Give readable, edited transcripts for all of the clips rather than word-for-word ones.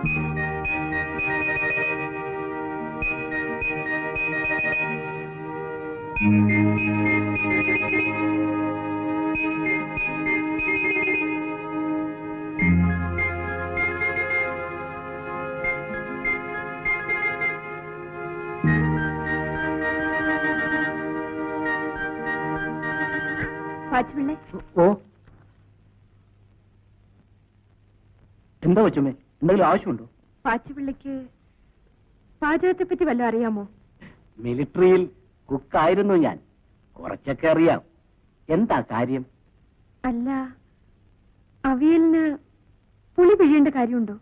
ഓ, എന്താ കൊച്ചുമേ, എന്തെങ്കിലും ആവശ്യമുണ്ടോ? പാച്ചുപിള്ളിക്ക് പാചകത്തെ പറ്റി വല്ലതും അറിയാമോ? മിലിറ്ററിയിൽ കുക്കായിരുന്നു ഞാൻ, കുറച്ചൊക്കെ അറിയാം. എന്താ കാര്യം? അല്ല, അവിയലിന് പുളി പിഴിയേണ്ട കാര്യമുണ്ടോ?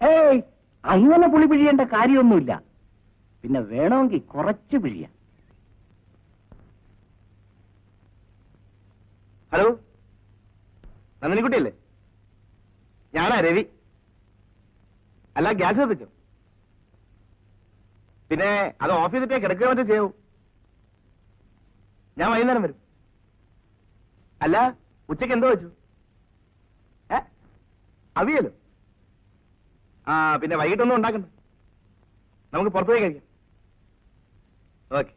ഏയ്, അങ്ങനെ പുളി പിഴിയേണ്ട കാര്യമൊന്നുമില്ല. പിന്നെ വേണമെങ്കിൽ കുറച്ച് പിഴിയാം. ഹലോ, നന്ദിനിക്കുട്ടിയല്ലേ? ഞാനാ രവി. അല്ല, ഗ്യാസ് കത്തിച്ചോ? പിന്നെ അത് ഓഫ് ചെയ്തിട്ടേ കിടക്കുക മറ്റേ ചെയ്യൂ. ഞാൻ വൈകുന്നേരം വരും. അല്ല, ഉച്ചയ്ക്ക് എന്തോ വെച്ചു? അവിയലോ? ആ, പിന്നെ വൈകിട്ടൊന്നും ഉണ്ടാക്കണ്ട, നമുക്ക് പുറത്തു പോയി കഴിക്കാം. ഓക്കെ.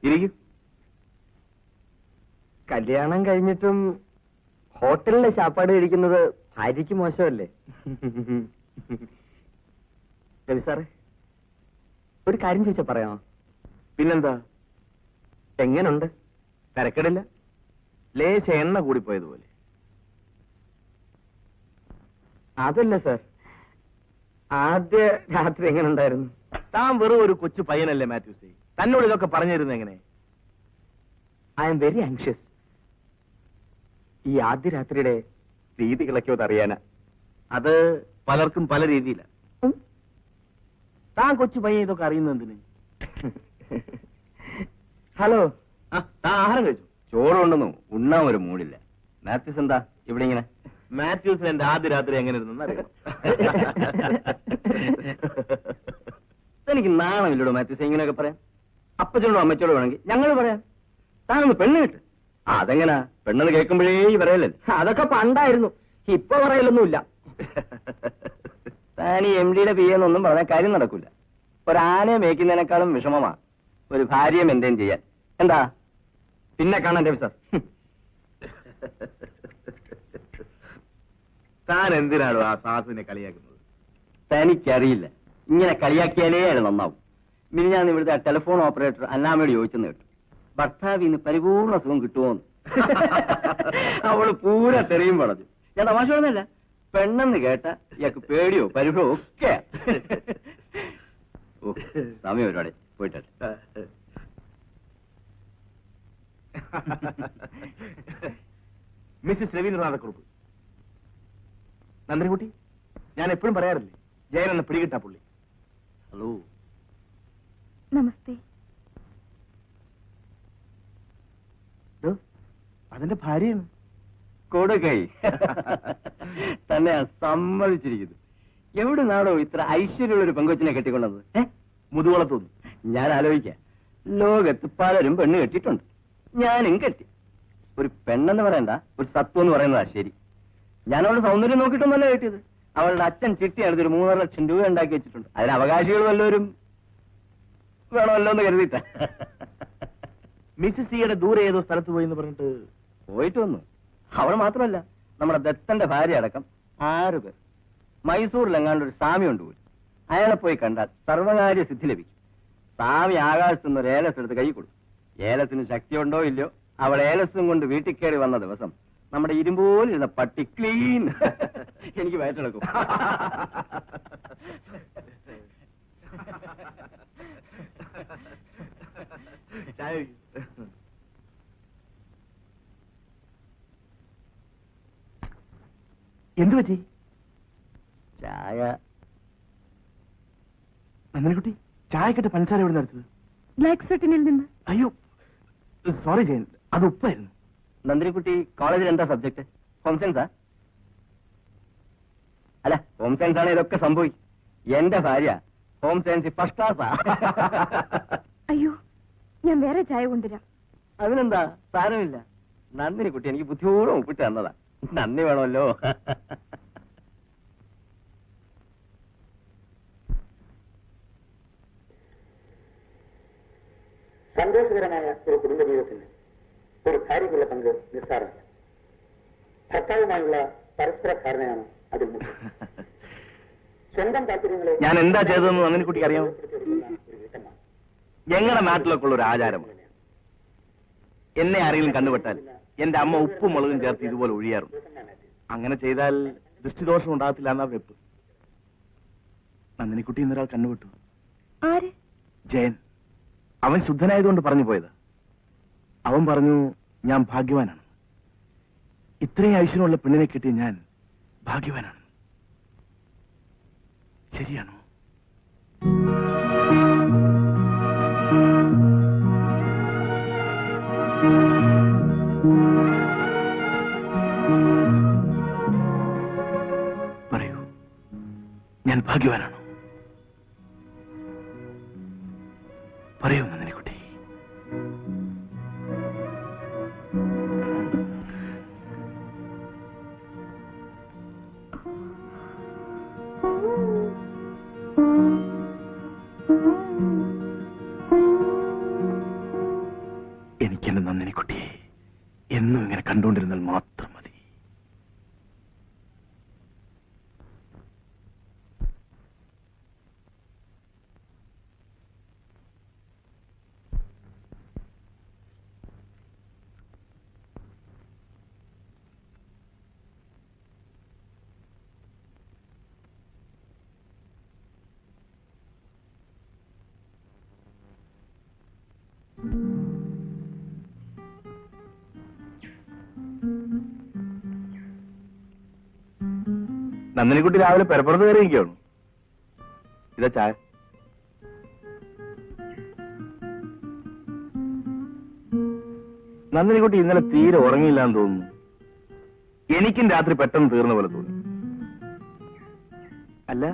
ഇരിക്കും. കല്യാണം കഴിഞ്ഞിട്ടും ഹോട്ടലിലെ ശാപ്പാട് കഴിക്കുന്നത് ഭാര്യയ്ക്ക് മോശമല്ലേ? രവി സാറേ, ഒരു കാര്യം ചോദിച്ചാ പറയാമോ? പിന്നെന്താ? എങ്ങനുണ്ട്? തരക്കെടില്ല, ലേശ എണ്ണ കൂടിപ്പോയതുപോലെ. അതല്ല സാർ, ആദ്യ രാത്രി എങ്ങനെ ഉണ്ടായിരുന്നു? താൻ വെറും ഒരു കൊച്ചു പയ്യനല്ലേ മാത്യൂസേ, തന്നോട് ഇതൊക്കെ പറഞ്ഞു തരുന്നത് എങ്ങനെ? I am very anxious. ഈ ആദ്യ രാത്രിയുടെ രീതികളൊക്കെ അതറിയാനാ. അത് പലർക്കും പല രീതിയില. താൻ കൊച്ചു പയ്യൻ ഇതൊക്കെ അറിയുന്നത് എന്തിന്? ഹലോ, താൻ ആഹാരം കഴിച്ചു? ചോറ് കൊണ്ടൊന്നു ഉണ്ണാൻ ഒരു മൂടില്ല. മാത്യൂസ് എന്താ ഇവിടെ ഇങ്ങനെ? മാത്യൂസിന് എന്റെ ആദ്യ രാത്രി എങ്ങനെ ഇരുന്നെന്ന് അറിയാം. എനിക്ക് നാണമില്ലടോ മാത്യൂസ് ഇങ്ങനെയൊക്കെ പറയാം. അപ്പച്ചനോടോ അമ്മച്ചോടോ വേണമെങ്കിൽ ഞങ്ങൾ പറയാം. താനൊന്ന് പെണ്ണ് കിട്ട്. അതെങ്ങനാ? പെണ്ണെന്ന് കേൾക്കുമ്പോഴേ പറയല്ലേ? അതൊക്കെ പണ്ടായിരുന്നു, ഇപ്പൊ പറയലൊന്നുമില്ല. താൻ ഈ MD യുടെ PA എന്നൊന്നും പറഞ്ഞ കാര്യം നടക്കൂല. ഒരാനയെ മേയ്ക്കുന്നതിനേക്കാളും വിഷമമാ ഒരു ഭാര്യയെ മെയിൻറ്റെയിൻ ചെയ്യാൻ. എന്താ? പിന്നെ കാണാൻ രവി സാർ. താൻ എന്തിനാണോ ആ സാധുവിനെ കളിയാക്കുന്നത്? തനിക്കറിയില്ല, ഇങ്ങനെ കളിയാക്കിയാലേ അത് നന്നാവും. പിന്നെ ഞാൻ ഇവിടുത്തെ ടെലിഫോൺ ഓപ്പറേറ്റർ അന്നാമയോട് ചോദിച്ചെന്ന് കേട്ടു, ഭർത്താവിന് പരിപൂർണ സുഖം കിട്ടുമോന്ന്. അവള് പൂര തെറിയും പറഞ്ഞു. ഞാൻ തമാശ പറഞ്ഞല്ല, പെണ്ണെന്ന് കേട്ട ഇയാൾക്ക് പേടിയോ പരിഭവോ ഒക്കെ. ഓ, സമയം ഒരുപാട് പോയിട്ടെ. മിസ്സിസ് രവീന്ദ്രനാഥക്കുറുപ്പ്. നന്ദിനിക്കുട്ടി, ഞാൻ എപ്പോഴും പറയാറില്ലേ, ജയൻ എന്ന പിടികിട്ടാ പുള്ളി. ഹലോ, നമസ്തേ. അതിന്റെ ഭാര്യയാണ്. കൊടുകൈ തന്നെ സമ്മതിച്ചിരിക്കുന്നു. എവിടെ നാടോ ഇത്ര ഐശ്വര്യമുള്ള ഒരു പെങ്കൊച്ചിനെ കെട്ടിക്കൊണ്ടത്? മുതുകുളത്തുനിന്ന്. ഞാൻ ആലോചിക്കാം, ലോകത്ത് പലരും പെണ്ണ് കെട്ടിയിട്ടുണ്ട്, ഞാനും കെട്ടി. ഒരു പെണ്ണെന്ന് പറയണ്ട, ഒരു സത്വം എന്ന് പറയുന്നതാ ശരി. ഞാൻ അവളുടെ സൗന്ദര്യം നോക്കിയിട്ടൊന്നല്ല കെട്ടിയത്. അവളുടെ അച്ഛൻ ചിട്ടി എടുത്തൊരു 3.5 ലക്ഷം രൂപ ഉണ്ടാക്കി വെച്ചിട്ടുണ്ട്. അതിന് അവകാശികൾ വല്ലവരും വേണമല്ലോ എന്ന് കരുതിയിട്ട. മിസ്സിസ് സിയുടെ ദൂരെ ഏതോ സ്ഥലത്ത് പോയി എന്ന് പറഞ്ഞിട്ട് പോയിട്ട് വന്നു. അവൾ മാത്രമല്ല, നമ്മുടെ ദത്തന്റെ ഭാര്യ അടക്കം 6 പേർ. മൈസൂരിലെങ്ങാണ്ട് ഒരു സ്വാമി ഉണ്ട് പോലും. അയാളെ പോയി കണ്ടാൽ സർവകാര്യ സിദ്ധി ലഭിക്കും. സ്വാമി ആകാശത്തുനിന്ന് ഒരു ഏലസ് എടുത്ത് കൈ കൊടുക്കും. ഏലത്തിന് ശക്തിയുണ്ടോ ഇല്ലയോ, അവൾ ഏലസും കൊണ്ട് വീട്ടിൽ കയറി വന്ന ദിവസം നമ്മുടെ ഇരുമ്പോലിരുന്ന പട്ടി ക്ലീൻ. എനിക്ക് വയറ്റിളക്കും. എന്തു പറ്റി? ചായ. നന്ദിനിക്കുട്ടി, ചായക്കെട്ട് പഞ്ചസാര എവിടെ നടത്തത്? ബ്ലാക്ക് സർട്ടിനിൽ നിന്ന്. അയ്യോ സോറി ജയൻ, അത് ഉപ്പായിരുന്നു. നന്ദിനിക്കുട്ടി കോളേജിൽ എന്താ സബ്ജക്ട്? ഹോം സയൻസാ? അല്ല, ഹോം സയൻസ് ആണ് ഇതൊക്കെ സംഭവിക്കും. എന്റെ ഭാര്യ ഹോം സയൻസ് ഫസ്റ്റ് ക്ലാസ്സാ. അയ്യോ, ഞാൻ വേറെ ചായ കൊണ്ടുവരാം. അതിനെന്താ, സാരമില്ല. നന്ദിനി കുട്ടി എനിക്ക് ബുദ്ധിയോടെ ഒപ്പിട്ട് തന്നതാ. നന്ദി വേണമല്ലോ. സന്തോഷകരമായ ഒരു കുടുംബ ജീവിതത്തിന് ഒരു ഭാര്യയ്ക്കുള്ള പങ്ക് നിസ്സാരമല്ല. ഭർത്താവുമായുള്ള പരസ്പര ധാരണയാണ് അതിൽ മുഖ്യം. സ്വന്തം താല്പര്യങ്ങളെ ഞാൻ എന്താ ചെയ്തതെന്ന് നന്ദിനി കുട്ടിക്ക് അറിയാമോ? ഞങ്ങളുടെ നാട്ടിലൊക്കെ ഉള്ള ഒരു ആചാരമാണ്. എന്നെ ആരെങ്കിലും കണ്ടുപെട്ടാൽ എന്റെ അമ്മ ഉപ്പും മുളകും ചേർത്ത് ഇതുപോലെ ഒഴിയാറുണ്ട്. അങ്ങനെ ചെയ്താൽ ദൃഷ്ടിദോഷം ഉണ്ടാകത്തില്ല എന്നാ വെപ്പ്. നന്ദിനിക്കുട്ടി ഇന്നൊരാൾ കണ്ടുപെട്ടു. ആര്? ജയൻ. അവൻ ശുദ്ധനായതുകൊണ്ട് പറഞ്ഞു പോയത്. അവൻ പറഞ്ഞു ഞാൻ ഭാഗ്യവാനാണ്. ഇത്രയും ഐശ്വര്യമുള്ള പെണ്ണിനെ കിട്ടിയ ഞാൻ ഭാഗ്യവാനാണ്. ശരിയാണോ? പറയൂ, ഞാൻ ഭാഗ്യവാനാണോ? പറയൂ നന്ദിനിക്കുട്ടി. എനിക്കെന്റെ നന്ദിനിക്കുട്ടിയെ എന്നും ഇങ്ങനെ കണ്ടുകൊണ്ടിരുന്നാൽ മാത്രം മതി. നന്ദിനിക്കുട്ടി രാവിലെ പെരപ്പുറത്ത് കയറിയിരിക്കുകയാണ്. ഇതാ ചായ. നന്ദിനിക്കുട്ടി ഇന്നലെ തീരെ ഉറങ്ങിയില്ല എന്ന് തോന്നുന്നു. എനിക്കും രാത്രി പെട്ടെന്ന് തീർന്ന പോലെ തോന്നി. അല്ല,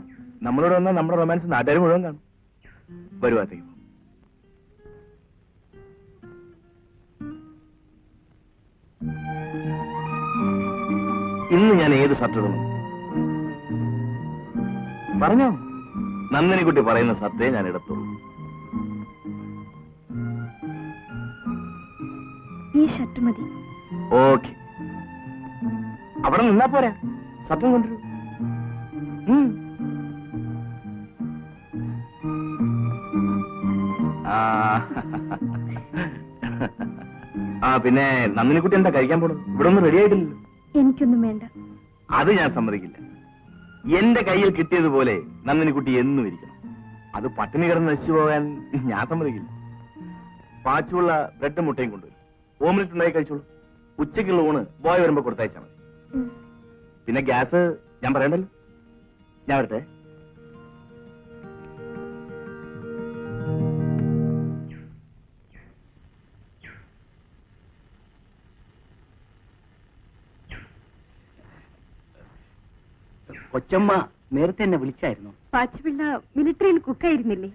നമ്മളോട് വന്നാൽ നമ്മുടെ റൊമാൻസ് നാട്ടുകാർ മുഴുവൻ കാണും. വരുവാത്തേക്ക് ഇന്ന് ഞാൻ ഏത് ഷർട്ട് ഇടണം? പറഞ്ഞോ. നന്ദിനിക്കുട്ടി പറയുന്ന ഷർട്ടേ ഞാൻ ഇടത്തുള്ളൂ. ഈ ഷർട്ട് മതി. ഓക്കെ, അവിടെ നിന്നാ പോരാ, ഷർട്ടും കൊണ്ടുവരൂ. പിന്നെ നന്ദിനിക്കുട്ടി എന്താ കഴിക്കാൻ പോണത്? ഇവിടെ ഒന്നും റെഡി ആയിട്ടില്ലല്ലോ. എനിക്കൊന്നും വേണ്ട. അത് ഞാൻ സമ്മതിക്കില്ല. എന്റെ കയ്യിൽ കിട്ടിയതുപോലെ നന്ദിനിക്കുട്ടി എന്നും ഇരിക്കണം. അത് പട്ടിണി കിടന്ന് നശിച്ചു പോകാൻ ഞാൻ സമ്മതിക്കില്ല. പാച്ചുള്ള ബ്രെഡും മുട്ടയും കൊണ്ടുവരും. ഓംലെറ്റ് ഉണ്ടായി കഴിച്ചോളൂ. ഉച്ചയ്ക്കുള്ള ഊണ് ബോയ് വരുമ്പോ കൊടുത്തയച്ചാൽ മതി. പിന്നെ ഗ്യാസ് ഞാൻ പറയണ്ടല്ലോ. ഞാൻ വരട്ടെ. കൊച്ചമ്മ നേരത്തെ എന്നെ വിളിച്ചായിരുന്നു. പാച്ചുപിള്ള മിലിറ്ററിയിൽ കുക്കായിരുന്നില്ലേ?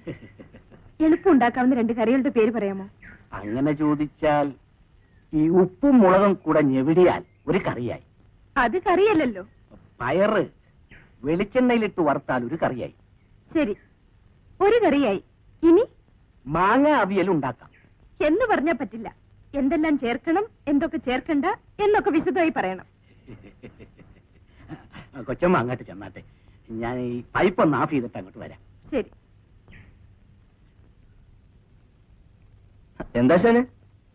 എളുപ്പം ഉണ്ടാക്കാവുന്ന 2 കറികളുടെ പേര് പറയാമോ? അങ്ങനെ ചോദിച്ചാൽ ഈ ഉപ്പും മുളകും കൂടെ ഞെവിടിയാൽ ഒരു കറിയായി. അത് കറിയല്ലല്ലോ. പയറ് വെളിച്ചെണ്ണയിലിട്ട് വറുത്താൽ ഒരു കറിയായി. ശരി, ഒരു കറിയായി. ഇനി മാങ്ങ അവിയൽ ഉണ്ടാക്കാം. എന്ന് പറഞ്ഞാ പറ്റില്ല. എന്തെല്ലാം ചേർക്കണം, എന്തൊക്കെ ചേർക്കണ്ട എന്നൊക്കെ വിശദമായി പറയണം. കൊച്ചമ്മ അങ്ങോട്ട് ചെന്നാട്ടെ. ഞാൻ ഈ പൈപ്പ് ഒന്ന് ഓഫ് ചെയ്തിട്ട് അങ്ങോട്ട് വരാം. ശരി. എന്താ ശാനെ,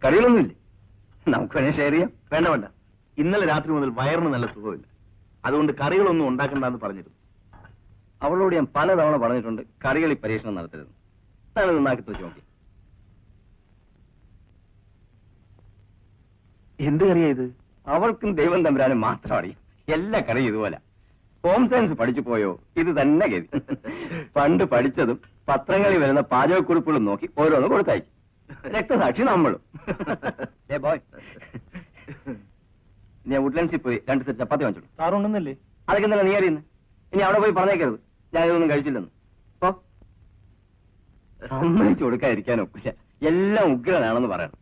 കറികളൊന്നുമില്ലേ? നമുക്ക് വേണേ ഷെയർ ചെയ്യാം. വേണ്ട വേണ്ട, ഇന്നലെ രാത്രി മുതൽ വയറിന് നല്ല സുഖമില്ല. അതുകൊണ്ട് കറികളൊന്നും ഉണ്ടാക്കണ്ടെന്ന് പറഞ്ഞിരുന്നു. അവളോട് ഞാൻ പലതവണ പറഞ്ഞിട്ടുണ്ട് കറികളിൽ പരീക്ഷണം നടത്തരുത്. ഞാനത് ഉണ്ടാക്കി വെച്ച് നോക്കി. എന്ത് കറിയാ ഇത്? അവൾക്കും ദൈവം തമ്പുരാനും മാത്രം അറിയും. എല്ലാ കറിയും ഇതുപോലെ. ഹോം സയൻസ് പഠിച്ചു പോയോ? ഇത് തന്നെ ഗതി. പണ്ട് പഠിച്ചതും പത്രങ്ങളിൽ വരുന്ന പാചകക്കുറിപ്പുകളും നോക്കി ഓരോന്ന് കൊടുത്തയച്ചു. രക്തസാക്ഷി നമ്മളും. ബോയ്, ഞാൻ വുഡ്ലൻഡ്സിൽ പോയി 2 സെറ്റ് ചപ്പാത്തി വാങ്ങിച്ചോളൂ. സാറുണ്ടെന്നല്ലേ? അതൊക്കെ ഇന്നലെ നീ അറിയുന്നു. ഇനി അവിടെ പോയി പറഞ്ഞേക്കരുത് ഞാൻ ഇതൊന്നും കഴിച്ചില്ലെന്ന്. അപ്പൊ സമ്മതിച്ചു കൊടുക്കാതിരിക്കാൻ ഒക്കില്ല. എല്ലാം ഉഗ്രനാണെന്ന് പറയണം.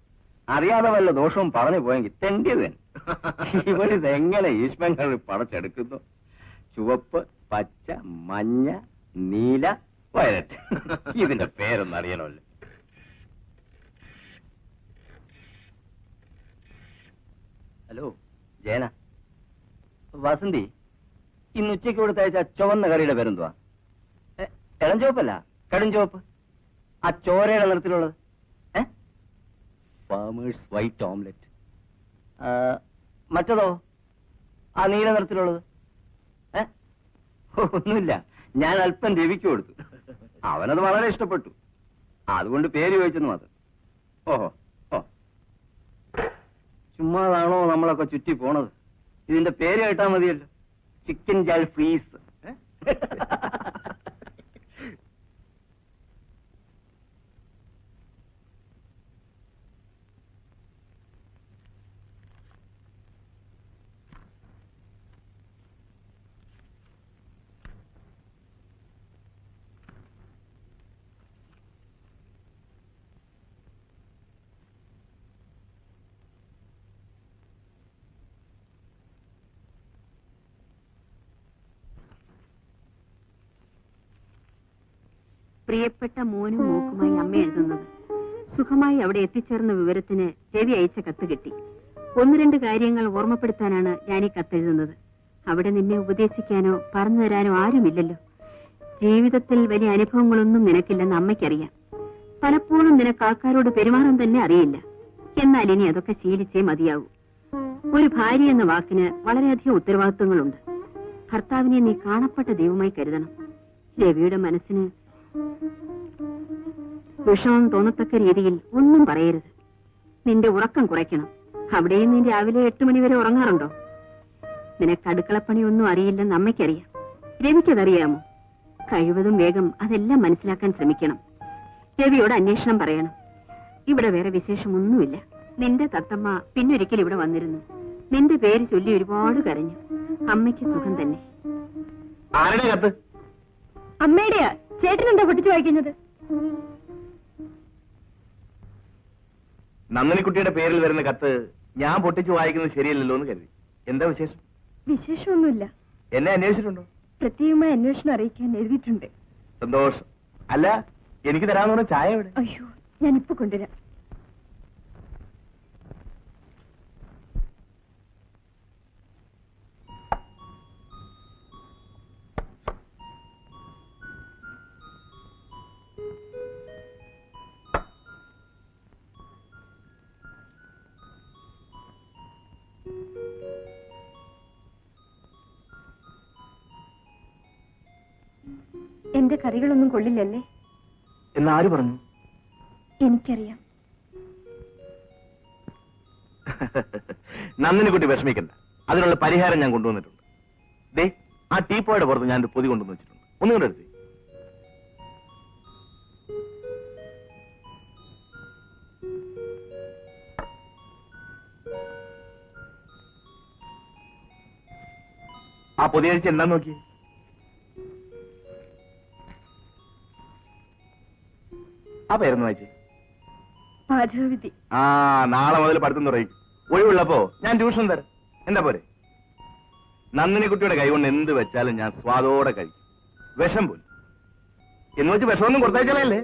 അറിയാതെ വല്ല ദോഷവും പറഞ്ഞു പോയെങ്കിൽ തെണ്ടിയത് തന്നെ. ഇവരിത് എങ്ങനെ ഈശ്വരങ്ങൾ പടച്ചെടുക്കുന്നു? ചുവപ്പ്, പച്ച, മഞ്ഞ, നീല, വയലറ്റ്. ഇതിന്റെ പേരൊന്നും അറിയണമല്ലോ. ഹലോ ജയന, വസന്തി, ഇന്ന് ഉച്ചയ്ക്ക് കൊടുത്തയച്ച ചുവന്ന കറിയുടെ പേരെന്തുവാ? ഇളം ചുവപ്പല്ല, കടും ചുവപ്പ്. ആ ചോരയുടെ നിറത്തിലുള്ളത്. Farmers white omelette. മറ്റതോ? ആ നീല നിറത്തിലുള്ളത്. ഒന്നുമില്ല, ഞാൻ അല്പം രവിക്ക് കൊടുത്തു. അവനത് വളരെ ഇഷ്ടപ്പെട്ടു. അതുകൊണ്ട് പേര് ചോദിച്ചെന്ന് മാത്രം. ഓഹോ, ഓ, ചുമ്മാതാണോ നമ്മളൊക്കെ ചുറ്റി പോണത്? ഇതിന്റെ പേര് കേട്ടാ മതിയല്ലോ, ചിക്കൻ ജാൽ ഫ്രീസ്. പ്രിയപ്പെട്ട മോനും മോക്കുമായി അമ്മ എഴുതുന്നത്. സുഖമായി അവിടെ എത്തിച്ചേർന്ന വിവരത്തിന് രവി അയച്ച കത്ത് കിട്ടി. 1-2 കാര്യങ്ങൾ ഓർമ്മപ്പെടുത്താനാണ് ഞാൻ ഈ കത്തെഴുതുന്നത്. അവിടെ നിന്നെ ഉപദേശിക്കാനോ പറഞ്ഞു തരാനോ ആരുമില്ലല്ലോ. ജീവിതത്തിൽ വലിയ അനുഭവങ്ങളൊന്നും നിനക്കില്ലെന്ന് അമ്മയ്ക്കറിയാം. പലപ്പോഴും നിനക്ക് ആൾക്കാരോട് പെരുമാറാൻ തന്നെ അറിയില്ല. എന്നാൽ ഇനി അതൊക്കെ ശീലിച്ചേ മതിയാവൂ. ഒരു ഭാര്യ എന്ന വാക്കിന് വളരെയധികം ഉത്തരവാദിത്വങ്ങളുണ്ട്. ഭർത്താവിനെ നീ കാണപ്പെട്ട ദൈവമായി കരുതണം. രവിയുടെ മനസ്സിന് വിഷമം തോന്നത്തക്ക രീതിയിൽ ഒന്നും പറയരുത്. നിന്റെ ഉറക്കം കുറയ്ക്കണം. അവിടെയും നീ രാവിലെ 8 മണി വരെ ഉറങ്ങാറുണ്ടോ? നിനക്ക് അടുക്കളപ്പണിയൊന്നും അറിയില്ലെന്ന് അമ്മയ്ക്കറിയാം. രവിക്കതറിയാമോ? കഴിവതും വേഗം അതെല്ലാം മനസ്സിലാക്കാൻ ശ്രമിക്കണം. രവിയോട് അന്വേഷണം പറയണം. ഇവിടെ വേറെ വിശേഷമൊന്നുമില്ല. നിന്റെ തത്തമ്മ പിന്നൊരിക്കൽ ഇവിടെ വന്നിരുന്നു. നിന്റെ പേര് ചൊല്ലി ഒരുപാട് കരഞ്ഞു. അമ്മയ്ക്ക് സുഖം തന്നെ. ആരുടെ കത്ത്? അമ്മയുടെയാ. ചേട്ടൻ എന്താ പൊട്ടിച്ചു വായിക്കുന്നത്? നന്ദിനിക്കുട്ടിയുടെ പേരിൽ വരുന്ന കത്ത് ഞാൻ പൊട്ടിച്ചു വായിക്കുന്നത് ശരിയല്ലല്ലോ എന്ന് കരുതി. എന്താ വിശേഷം? വിശേഷമൊന്നുമില്ല. എന്നെ അന്വേഷിച്ചിട്ടുണ്ടോ? പ്രത്യേകമായി അന്വേഷണം അറിയിക്കാൻ എഴുതിയിട്ടുണ്ട്. സന്തോഷം. അല്ല, എനിക്ക് തരാമെന്ന് പറഞ്ഞ ചായ എവിടെ? അയ്യോ, ഞാനിപ്പോ കൊണ്ടുവരാം. എന്റെ കറികളൊന്നും കൊള്ളില്ലല്ലേ? എന്നാര് പറഞ്ഞു? എനിക്കറിയാം. നന്ദിനിക്കുട്ടി വിഷമിക്കണ്ട, അതിനുള്ള പരിഹാരം ഞാൻ കൊണ്ടുവന്നിട്ടുണ്ട്. ദേ, ആ ടീപ്പോയുടെ പുറത്ത് ഞാൻ ഒരു പൊതി കൊണ്ടുവന്ന് വെച്ചിട്ടുണ്ട്. ഒന്നും കൂടെ എടുത്തേ. ആ പൊതി കഴിച്ച് എന്താ നോക്കി? ആ പേരൊന്ന് വായിച്ചേ. പാചകവിധി. ആ, നാളെ മുതൽ പഠിത്തം തുടങ്ങി. ഒഴിവുള്ളപ്പോ ഞാൻ ട്യൂഷൻ തരാം. എന്താ പോരെ? നന്ദിനിക്കുട്ടിയുടെ കൈ കൊണ്ട് എന്ത് വെച്ചാലും ഞാൻ സ്വാദോടെ കഴിക്കും. വിഷം പോലും എന്ന് വെച്ച് വിഷമൊന്നും കൊടുത്തയച്ചാലേ